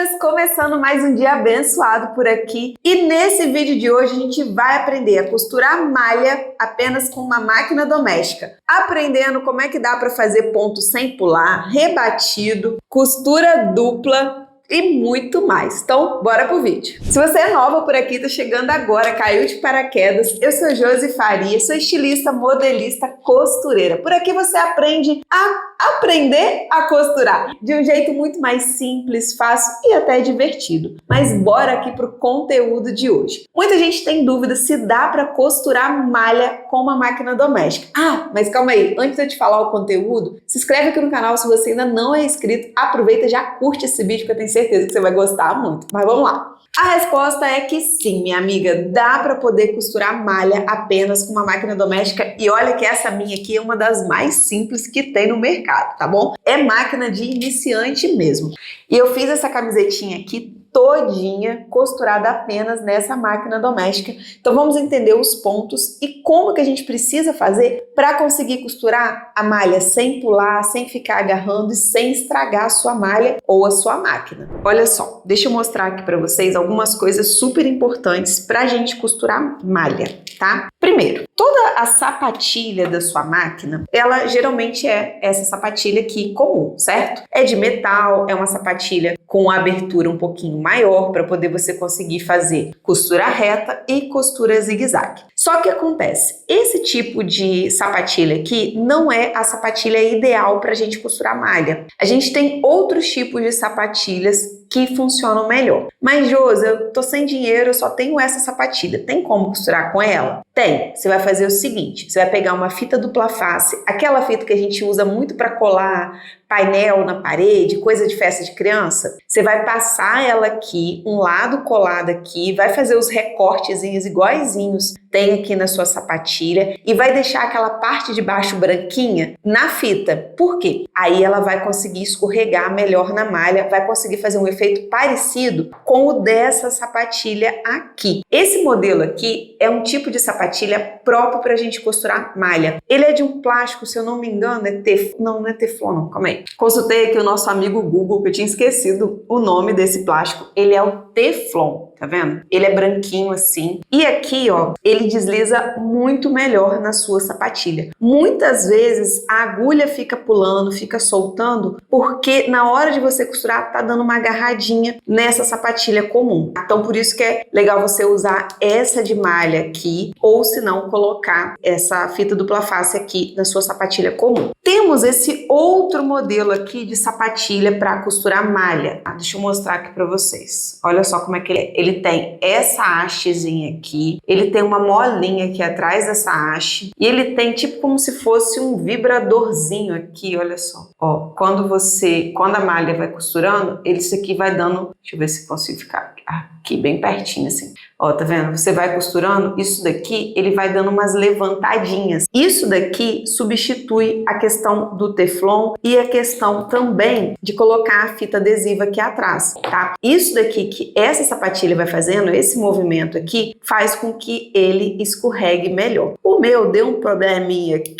amigas! Começando mais um dia abençoado por aqui. E nesse vídeo de hoje a gente vai aprender a costurar malha apenas com uma máquina doméstica. Aprendendo como é que dá para fazer ponto sem pular, rebatido, costura dupla e muito mais. Então, bora pro vídeo. Se você é nova por aqui, tá chegando agora, caiu de paraquedas, eu sou Josi Faria, sou estilista, modelista, costureira. Por aqui você aprende a costurar de um jeito muito mais simples, fácil e até divertido. Mas bora aqui pro conteúdo de hoje. Muita gente tem dúvida se dá para costurar malha com uma máquina doméstica. Mas calma aí, antes de eu te falar o conteúdo, se inscreve aqui no canal se você ainda não é inscrito, aproveita e já curte esse vídeo que eu tenho certeza que você vai gostar muito. Mas vamos lá. A resposta é que sim, minha amiga, dá para poder costurar malha apenas com uma máquina doméstica e olha que essa minha aqui é uma das mais simples que tem no mercado, tá bom? É máquina de iniciante mesmo. E eu fiz essa camisetinha aqui todinha costurada apenas nessa máquina doméstica. Então vamos entender os pontos e como que a gente precisa fazer para conseguir costurar a malha sem pular, sem ficar agarrando e sem estragar a sua malha ou a sua máquina. Olha só, deixa eu mostrar aqui para vocês algumas coisas super importantes para a gente costurar malha, tá? Primeiro, toda a sapatilha da sua máquina, ela geralmente é essa sapatilha aqui comum, certo? É de metal, é uma sapatilha com abertura um pouquinho maior para poder você conseguir fazer costura reta e costura zigue-zague. Só que acontece, esse tipo de sapatilha aqui não é a sapatilha ideal para a gente costurar malha. A gente tem outros tipos de sapatilhas que funcionam melhor. Mas, Josi, eu tô sem dinheiro, eu só tenho essa sapatilha. Tem como costurar com ela? Tem. Você vai fazer o seguinte, você vai pegar uma fita dupla face, aquela fita que a gente usa muito para colar painel na parede, coisa de festa de criança. Você vai passar ela aqui, um lado colado aqui, vai fazer os recortezinhos iguaizinhos tem aqui na sua sapatilha e vai deixar aquela parte de baixo branquinha na fita. Por quê? Aí ela vai conseguir escorregar melhor na malha, vai conseguir fazer um efeito parecido com o dessa sapatilha aqui. Esse modelo aqui é um tipo de sapatilha próprio para a gente costurar malha. Ele é de um plástico, se eu não me engano, não é teflon, não, calma aí. Consultei aqui o nosso amigo Google, que eu tinha esquecido o nome desse plástico. Ele é o teflon, tá vendo? Ele é branquinho assim. E aqui, ó, ele desliza muito melhor na sua sapatilha. Muitas vezes a agulha fica pulando, fica soltando, porque na hora de você costurar tá dando uma agarradinha nessa sapatilha comum. Então por isso que é legal você usar essa de malha aqui, ou se não colocar essa fita dupla face aqui na sua sapatilha comum. Temos esse outro modelo aqui de sapatilha para costurar malha. Deixa eu mostrar aqui para vocês. Olha só como é que ele é. Ele tem essa hastezinha aqui, ele tem uma molinha aqui atrás dessa haste e ele tem tipo como se fosse um vibradorzinho aqui, olha só. Ó, quando a malha vai costurando, isso aqui vai dando, deixa eu ver se consigo ficar aqui bem pertinho assim. Ó, tá vendo? Você vai costurando, isso daqui, ele vai dando umas levantadinhas. Isso daqui substitui a questão do teflon e a questão também de colocar a fita adesiva aqui atrás, tá? Isso daqui que essa sapatilha vai fazendo, esse movimento aqui, faz com que ele escorregue melhor. O meu deu um probleminha aqui,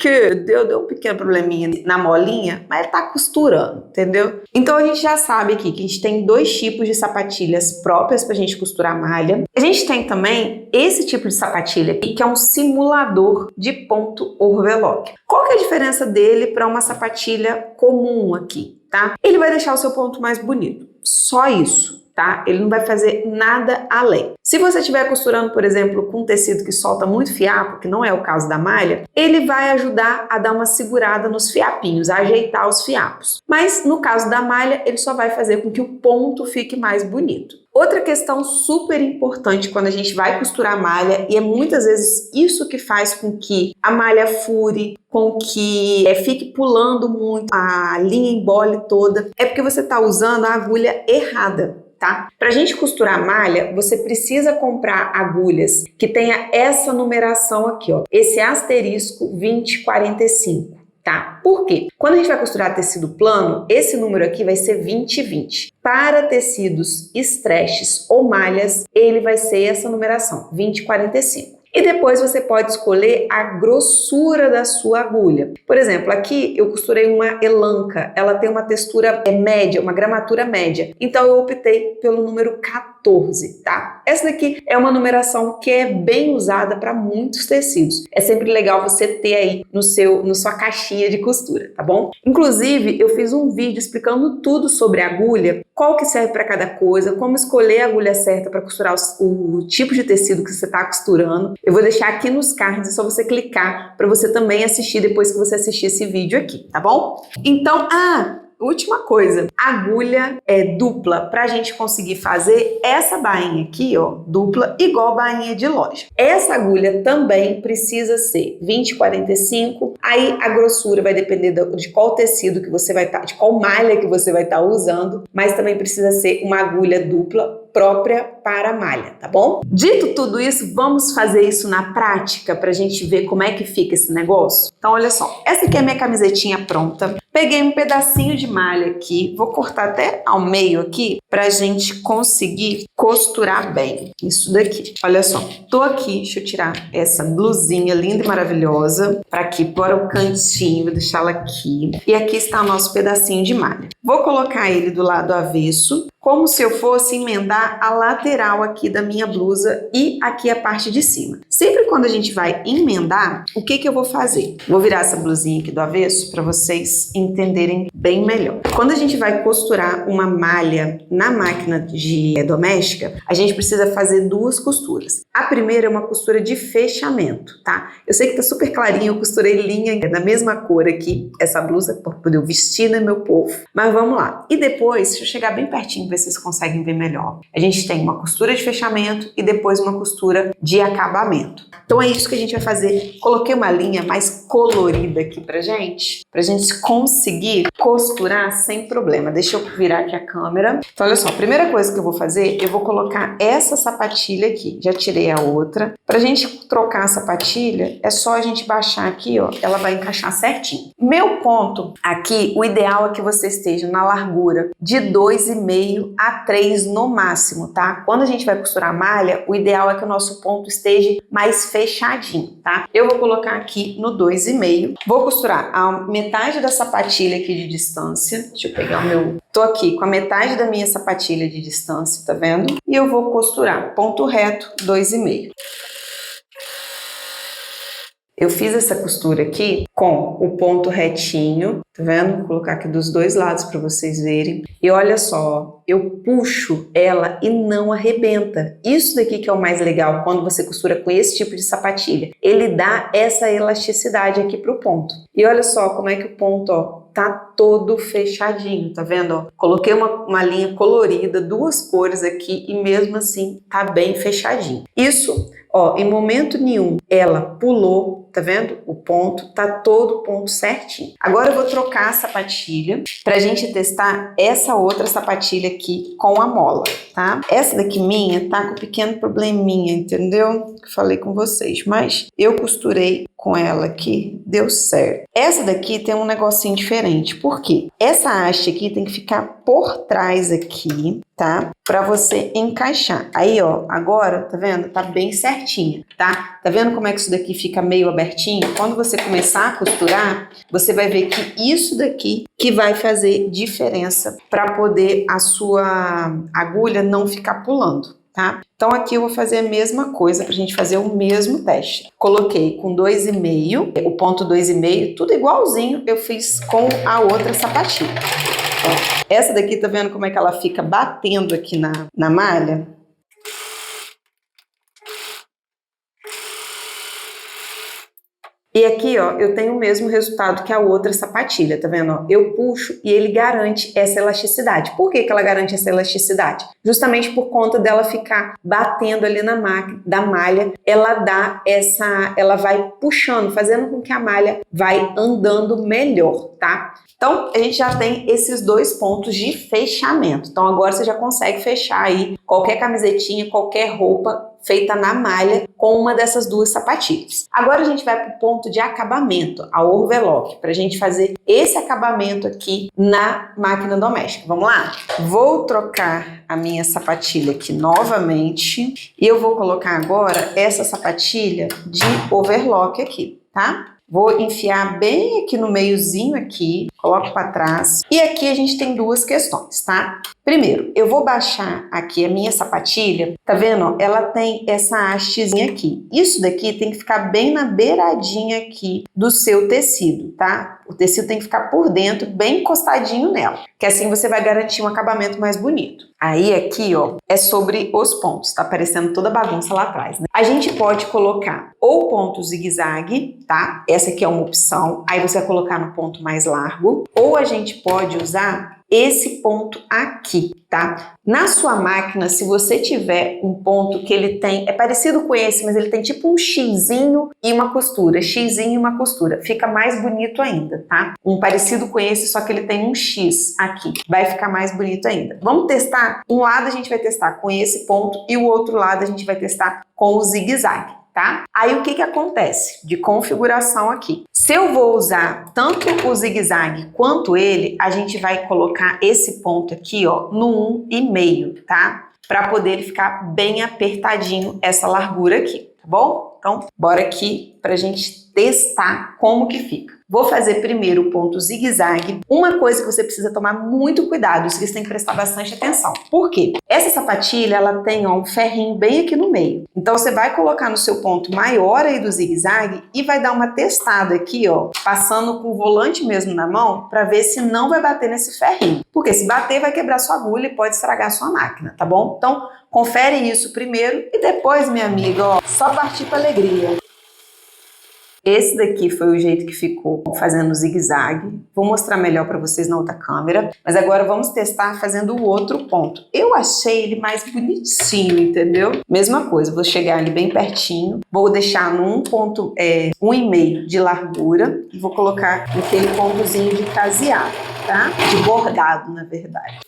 deu um pequeno probleminha na molinha, mas ele tá costurando, entendeu? Então a gente já sabe aqui que a gente tem dois tipos de sapatilhas próprias pra gente costurar malha. A gente tem também esse tipo de sapatilha aqui, que é um simulador de ponto overlock. Qual que é a diferença dele para uma sapatilha comum aqui, tá? Ele vai deixar o seu ponto mais bonito, só isso. Tá? Ele não vai fazer nada além. Se você estiver costurando, por exemplo, com um tecido que solta muito fiapo, que não é o caso da malha, ele vai ajudar a dar uma segurada nos fiapinhos, a ajeitar os fiapos. Mas no caso da malha, ele só vai fazer com que o ponto fique mais bonito. Outra questão super importante quando a gente vai costurar a malha, e é muitas vezes isso que faz com que a malha fure, com que fique pulando muito, a linha embole toda, é porque você está usando a agulha errada. Tá? Pra gente costurar malha, você precisa comprar agulhas que tenha essa numeração aqui, ó, esse asterisco 2045, tá? Por quê? Quando a gente vai costurar tecido plano, esse número aqui vai ser 2020. Para tecidos stretches ou malhas, ele vai ser essa numeração, 2045. E depois você pode escolher a grossura da sua agulha. Por exemplo, aqui eu costurei uma elanca, ela tem uma textura média, uma gramatura média. Então eu optei pelo número 14, tá? Essa daqui é uma numeração que é bem usada para muitos tecidos. É sempre legal você ter aí na sua caixinha de costura, tá bom? Inclusive, eu fiz um vídeo explicando tudo sobre agulha, qual que serve para cada coisa, como escolher a agulha certa para costurar o tipo de tecido que você está costurando. Eu vou deixar aqui nos cards, é só você clicar para você também assistir depois que você assistir esse vídeo aqui, tá bom? Então, última coisa, agulha dupla para a gente conseguir fazer essa bainha aqui, ó, dupla, igual bainha de loja. Essa agulha também precisa ser 20/45, aí a grossura vai depender de qual tecido que você vai estar, de qual malha que você vai estar usando, mas também precisa ser uma agulha dupla própria para a malha, tá bom? Dito tudo isso, vamos fazer isso na prática para a gente ver como é que fica esse negócio? Então, olha só, essa aqui é a minha camisetinha pronta. Peguei um pedacinho de malha aqui, vou cortar até ao meio aqui para a gente conseguir costurar bem isso daqui. Olha só, tô aqui, deixa eu tirar essa blusinha linda e maravilhosa para aqui, para o cantinho, vou deixá-la aqui. E aqui está o nosso pedacinho de malha. Vou colocar ele do lado avesso, como se eu fosse emendar a lateral aqui da minha blusa e aqui a parte de cima. Sempre quando a gente vai emendar, o que eu vou fazer? Vou virar essa blusinha aqui do avesso para vocês entenderem bem melhor. Quando a gente vai costurar uma malha na máquina doméstica, a gente precisa fazer duas costuras. A primeira é uma costura de fechamento, tá? Eu sei que tá super clarinho, eu costurei linha da mesma cor aqui, essa blusa, para poder eu vestir, né, meu povo? Mas vamos lá. E depois, deixa eu chegar bem pertinho, ver se vocês conseguem ver melhor. A gente tem uma costura de fechamento e depois uma costura de acabamento. Então é isso que a gente vai fazer. Coloquei uma linha mais colorida aqui pra gente conseguir costurar sem problema. Deixa eu virar aqui a câmera. Então olha só, a primeira coisa que eu vou fazer, eu vou colocar essa sapatilha aqui. Já tirei a outra. Pra gente trocar a sapatilha, é só a gente baixar aqui, ó, ela vai encaixar certinho. Meu ponto aqui, o ideal é que você esteja na largura de 2,5 a 3 no máximo, tá? Quando a gente vai costurar a malha, o ideal é que o nosso ponto esteja mais fechadinho, tá? Eu vou colocar aqui no 2,5. Vou costurar a metade da sapatilha aqui de distância. Deixa eu pegar o meu... Tô aqui com a metade da minha sapatilha de distância, tá vendo? E eu vou costurar ponto reto, 2,5. Eu fiz essa costura aqui com o ponto retinho, tá vendo? Vou colocar aqui dos dois lados para vocês verem. E olha só, eu puxo ela e não arrebenta. Isso daqui que é o mais legal quando você costura com esse tipo de sapatilha. Ele dá essa elasticidade aqui pro ponto. E olha só como é que o ponto, ó, tá todo fechadinho, tá vendo? Ó, coloquei uma linha colorida, duas cores aqui e mesmo assim tá bem fechadinho. Isso, ó, em momento nenhum ela pulou, tá vendo? O ponto, tá todo o ponto certinho. Agora eu vou trocar a sapatilha pra gente testar essa outra sapatilha aqui com a mola, tá? Essa daqui minha tá com um pequeno probleminha, entendeu? Que eu falei com vocês, mas eu costurei com ela aqui, deu certo. Essa daqui tem um negocinho diferente, por quê? Essa haste aqui tem que ficar por trás aqui, tá? Pra você encaixar. Aí, ó, agora, tá vendo? Tá bem certinha, tá? Tá vendo como é que isso daqui fica meio abertinho? Quando você começar a costurar, você vai ver que isso daqui que vai fazer diferença para poder a sua agulha não ficar pulando. Tá? Então aqui eu vou fazer a mesma coisa pra gente fazer o mesmo teste. Coloquei com 2,5, o ponto 2,5, tudo igualzinho eu fiz com a outra sapatilha. Ó, essa daqui, tá vendo como é que ela fica batendo aqui na malha? E aqui, ó, eu tenho o mesmo resultado que a outra sapatilha, tá vendo? Ó, eu puxo e ele garante essa elasticidade. Por que ela garante essa elasticidade? Justamente por conta dela ficar batendo ali na da malha, ela vai puxando, fazendo com que a malha vai andando melhor, tá? Então, a gente já tem esses dois pontos de fechamento. Então, agora você já consegue fechar aí qualquer camisetinha, qualquer roupa feita na malha com uma dessas duas sapatilhas. Agora a gente vai para o ponto de acabamento, a overlock, para a gente fazer esse acabamento aqui na máquina doméstica. Vamos lá? Vou trocar a minha sapatilha aqui novamente e eu vou colocar agora essa sapatilha de overlock aqui, tá? Vou enfiar bem aqui no meiozinho aqui, coloco para trás. E aqui a gente tem duas questões, tá? Primeiro, eu vou baixar aqui a minha sapatilha, tá vendo? Ela tem essa hastezinha aqui. Isso daqui tem que ficar bem na beiradinha aqui do seu tecido, tá? O tecido tem que ficar por dentro, bem encostadinho nela, que assim você vai garantir um acabamento mais bonito. Aí aqui, ó, é sobre os pontos, tá aparecendo toda a bagunça lá atrás, né? A gente pode colocar ou ponto zigue-zague, tá? Essa aqui é uma opção, aí você vai colocar no ponto mais largo, ou a gente pode usar esse ponto aqui, tá? Na sua máquina, se você tiver um ponto que ele tem, é parecido com esse, mas ele tem tipo um xizinho e uma costura, xizinho e uma costura, fica mais bonito ainda, tá? Um parecido com esse, só que ele tem um X aqui, vai ficar mais bonito ainda. Vamos testar? Um lado a gente vai testar com esse ponto e o outro lado a gente vai testar com o zigue-zague. Tá? Aí o que acontece de configuração aqui? Se eu vou usar tanto o zigue-zague quanto ele, a gente vai colocar esse ponto aqui, ó, no 1,5, tá? Para poder ele ficar bem apertadinho essa largura aqui, tá bom? Então, bora aqui pra gente testar como que fica. Vou fazer primeiro o ponto zigue-zague. Uma coisa que você precisa tomar muito cuidado, isso você tem que prestar bastante atenção. Por quê? Essa sapatilha, ela tem, ó, um ferrinho bem aqui no meio. Então, você vai colocar no seu ponto maior aí do zigue-zague e vai dar uma testada aqui, ó, passando com o volante mesmo na mão, para ver se não vai bater nesse ferrinho. Porque se bater, vai quebrar sua agulha e pode estragar sua máquina, tá bom? Então, confere isso primeiro e depois, minha amiga, ó, só partir para alegria. Esse daqui foi o jeito que ficou fazendo zigue-zague. Vou mostrar melhor para vocês na outra câmera. Mas agora vamos testar fazendo o outro ponto. Eu achei ele mais bonitinho, entendeu? Mesma coisa, vou chegar ali bem pertinho. Vou deixar no 1,5 de largura. E vou colocar aquele pontozinho de caseado, tá? De bordado, na verdade.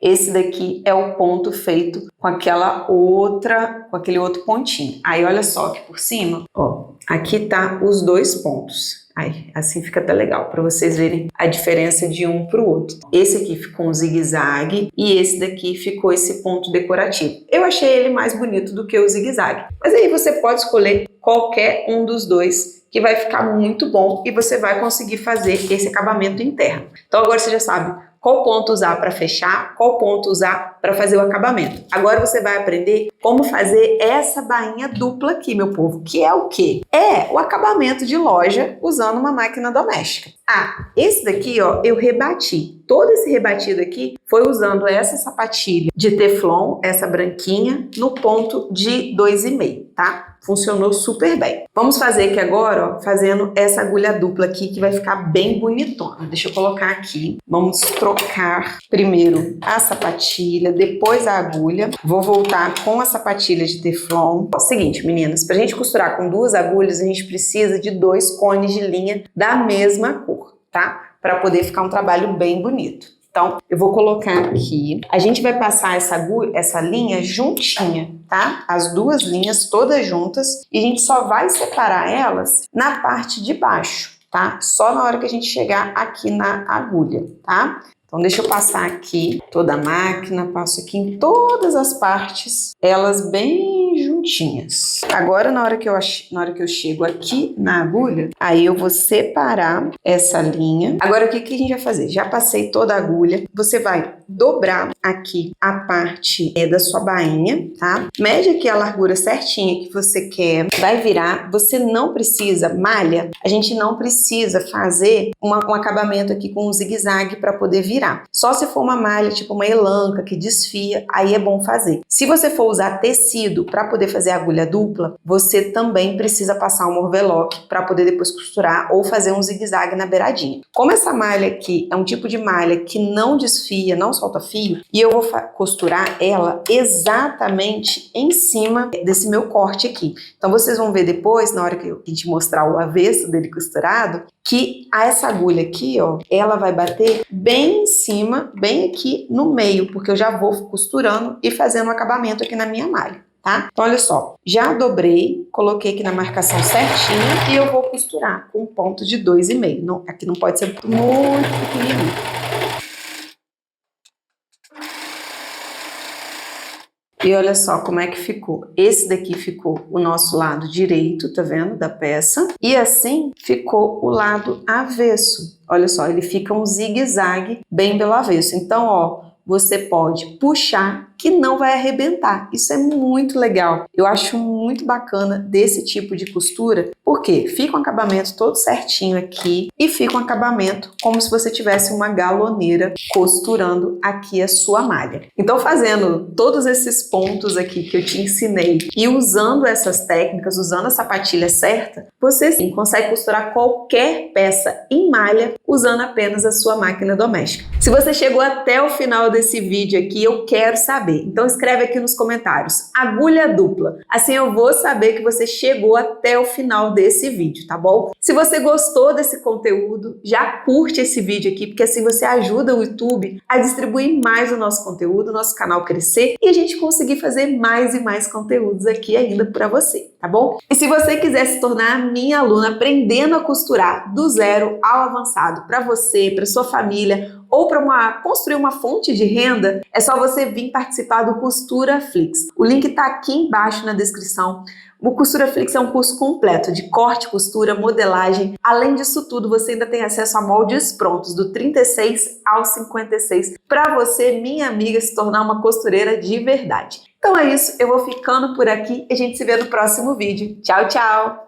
Esse daqui é o ponto feito com aquele outro pontinho. Aí olha só aqui por cima, ó, aqui tá os dois pontos. Aí, assim fica até legal para vocês verem a diferença de um para o outro. Esse aqui ficou um zigue-zague e esse daqui ficou esse ponto decorativo. Eu achei ele mais bonito do que o zigue-zague. Mas aí você pode escolher qualquer um dos dois que vai ficar muito bom e você vai conseguir fazer esse acabamento interno. Então agora você já sabe qual ponto usar para fechar, qual ponto usar para fazer o acabamento. Agora você vai aprender como fazer essa bainha dupla aqui, meu povo, que é o quê? É o acabamento de loja usando uma máquina doméstica. Ah, esse daqui, ó, eu rebati. Todo esse rebatido aqui foi usando essa sapatilha de teflon, essa branquinha, no ponto de 2,5, tá? Funcionou super bem. Vamos fazer aqui agora, ó, fazendo essa agulha dupla aqui, que vai ficar bem bonitona. Deixa eu colocar aqui. Vamos trocar primeiro a sapatilha, depois a agulha. Vou voltar com a sapatilha de teflon. É o seguinte, meninas, pra gente costurar com duas agulhas, a gente precisa de 2 cones de linha da mesma cor, tá? Para poder ficar um trabalho bem bonito. Então, eu vou colocar aqui, a gente vai passar essa linha juntinha, tá? As duas linhas todas juntas e a gente só vai separar elas na parte de baixo, tá? Só na hora que a gente chegar aqui na agulha, tá? Então, deixa eu passar aqui toda a máquina, passo aqui em todas as partes, elas bem juntinhas. Agora, na hora que eu chego aqui na agulha, aí eu vou separar essa linha. Agora, o que a gente vai fazer? Já passei toda a agulha, você vai dobrar aqui a parte da sua bainha, tá? Mede aqui a largura certinha que você quer, vai virar. Você não precisa, malha, a gente não precisa fazer um acabamento aqui com um zigue-zague para poder virar. Só se for uma malha, tipo uma elanca, que desfia, aí é bom fazer. Se você for usar tecido para poder fazer agulha dupla, você também precisa passar um overlock para poder depois costurar ou fazer um zigue-zague na beiradinha. Como essa malha aqui é um tipo de malha que não desfia, não solta fio, e eu vou costurar ela exatamente em cima desse meu corte aqui. Então vocês vão ver depois, na hora que a gente mostrar o avesso dele costurado, que essa agulha aqui, ó, ela vai bater bem em cima, bem aqui no meio, porque eu já vou costurando e fazendo um acabamento aqui na minha malha, tá? Então, olha só, já dobrei, coloquei aqui na marcação certinha e eu vou costurar com um ponto de 2,5. Não, aqui não pode ser muito pequenininho. E olha só como é que ficou. Esse daqui ficou o nosso lado direito, tá vendo, da peça. E assim ficou o lado avesso. Olha só, ele fica um zigue-zague bem pelo avesso. Então, ó, você pode puxar que não vai arrebentar. Isso é muito legal. Eu acho muito bacana desse tipo de costura, porque fica um acabamento todo certinho aqui e fica um acabamento como se você tivesse uma galoneira costurando aqui a sua malha. Então, fazendo todos esses pontos aqui que eu te ensinei e usando essas técnicas, usando a sapatilha certa, você sim consegue costurar qualquer peça em malha usando apenas a sua máquina doméstica. Se você chegou até o final desse vídeo aqui, eu quero saber. Então escreve aqui nos comentários, agulha dupla. Assim eu vou saber que você chegou até o final desse vídeo, tá bom? Se você gostou desse conteúdo, já curte esse vídeo aqui, porque assim você ajuda o YouTube a distribuir mais o nosso conteúdo, o nosso canal crescer e a gente conseguir fazer mais e mais conteúdos aqui ainda para você, tá bom? E se você quiser se tornar minha aluna aprendendo a costurar do zero ao avançado para você, para sua família, ou para construir uma fonte de renda, é só você vir participar do Costura Flix. O link está aqui embaixo na descrição. O Costura Flix é um curso completo de corte, costura, modelagem. Além disso tudo, você ainda tem acesso a moldes prontos do 36 ao 56 para você, minha amiga, se tornar uma costureira de verdade. Então é isso, eu vou ficando por aqui e a gente se vê no próximo vídeo. Tchau, tchau!